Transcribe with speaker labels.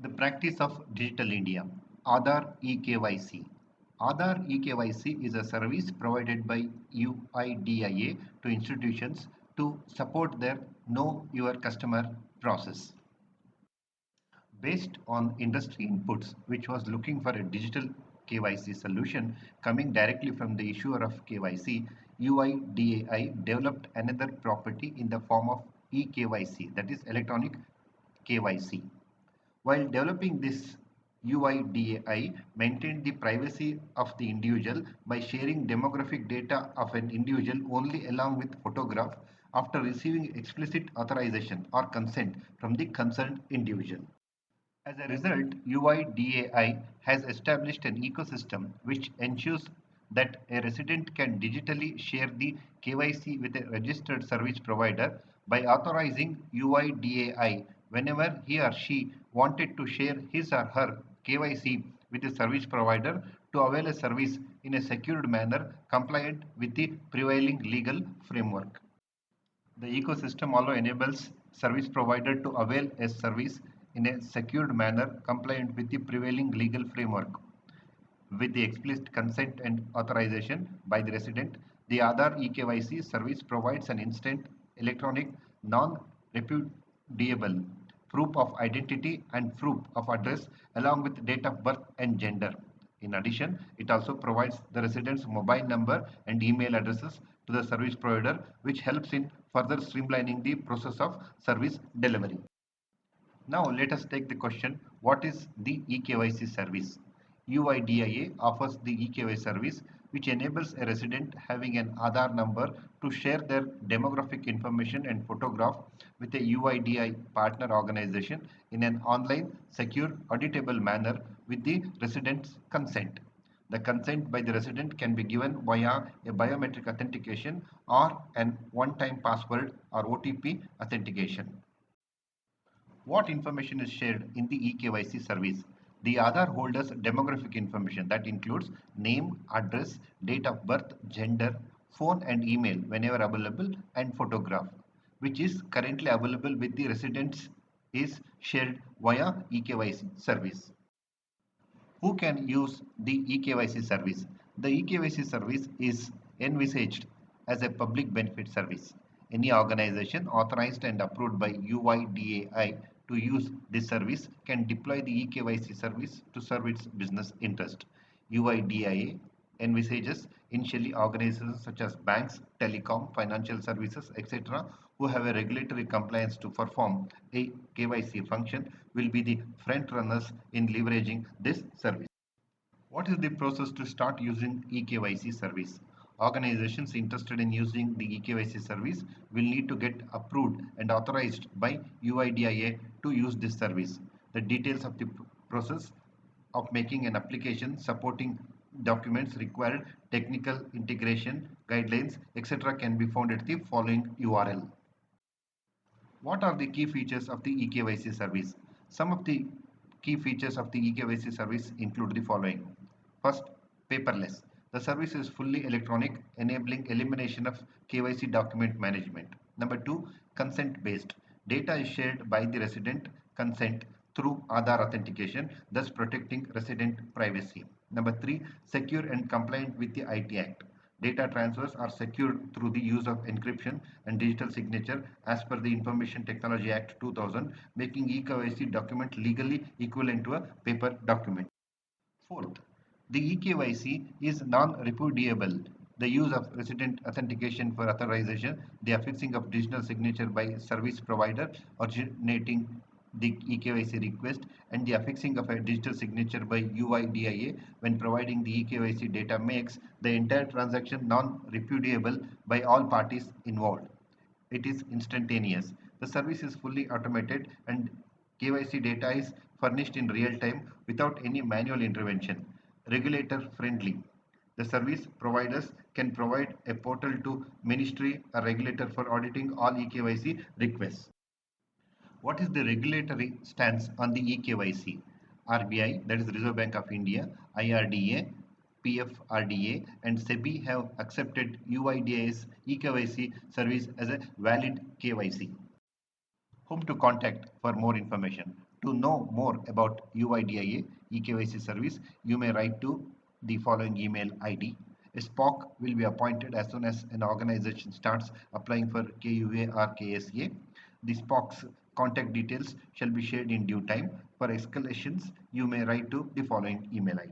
Speaker 1: The practice of Digital India, Aadhaar eKYC. Aadhaar eKYC is a service provided by UIDAI to institutions to support their Know Your Customer process. Based on industry inputs, which was looking for a digital KYC solution coming directly from the issuer of KYC, UIDAI developed another property in the form of eKYC, that is electronic KYC. While developing this, UIDAI maintained the privacy of the individual by sharing demographic data of an individual only along with photograph after receiving explicit authorization or consent from the concerned individual. As a result, UIDAI has established an ecosystem which ensures that a resident can digitally share the KYC with a registered service provider by authorizing UIDAI whenever he or she wanted to share his or her KYC with a service provider to avail a service in a secured manner compliant with the prevailing legal framework. The ecosystem also enables service provider to avail a service in a secured manner compliant with the prevailing legal framework. With the explicit consent and authorization by the resident, the Aadhaar eKYC service provides an instant electronic non-repudiable proof of identity and proof of address along with date of birth and gender. In addition, it also provides the resident's mobile number and email addresses to the service provider, which helps in further streamlining the process of service delivery. Now let us take the question, what is the eKYC service? UIDAI offers the eKYC service which enables a resident having an Aadhaar number to share their demographic information and photograph with a UIDAI partner organization in an online, secure, auditable manner with the resident's consent. The consent by the resident can be given via a biometric authentication or an one-time password or OTP authentication. What information is shared in the eKYC service? The Aadhaar holder's demographic information that includes name, address, date of birth, gender, phone and email whenever available, and photograph, which is currently available with the residents, is shared via eKYC service. Who can use the eKYC service? The eKYC service is envisaged as a public benefit service. Any organization authorized and approved by UIDAI to use this service can deploy the eKYC service to serve its business interest. UIDAI envisages initially organizations such as banks, telecom, financial services, etc., who have a regulatory compliance to perform a KYC function will be the front runners in leveraging this service. What is the process to start using eKYC service? Organizations interested in using the eKYC service will need to get approved and authorized by UIDAI to use this service. The details of the process of making an application, supporting documents required, technical integration, guidelines, etc. can be found at the following URL. What are the key features of the eKYC service? Some of the key features of the eKYC service include the following. First, paperless. The service is fully electronic, enabling elimination of KYC document management. Number two, consent based. Data is shared by the resident consent through Aadhaar authentication, thus protecting resident privacy. Number three, secure and compliant with the IT Act. Data transfers are secured through the use of encryption and digital signature as per the Information Technology Act 2000, making eKYC document legally equivalent to a paper document. Fourth, the eKYC is non-repudiable. The use of resident authentication for authorization, the affixing of digital signature by service provider originating the eKYC request, and the affixing of a digital signature by UIDAI when providing the eKYC data makes the entire transaction non-repudiable by all parties involved. It is instantaneous. The service is fully automated and KYC data is furnished in real time without any manual intervention. Regulator friendly. The service providers can provide a portal to ministry or regulator for auditing all eKYC requests. What is the regulatory stance on the eKYC? RBI, that is Reserve Bank of India, IRDA, PFRDA, and SEBI have accepted UIDAI's eKYC service as a valid KYC. Whom to contact for more information? To know more about UIDIA eKYC service, you may write to the following email ID. A SPOC will be appointed as soon as an organization starts applying for KUA or KSA. The SPOC's contact details shall be shared in due time. For escalations, you may write to the following email ID.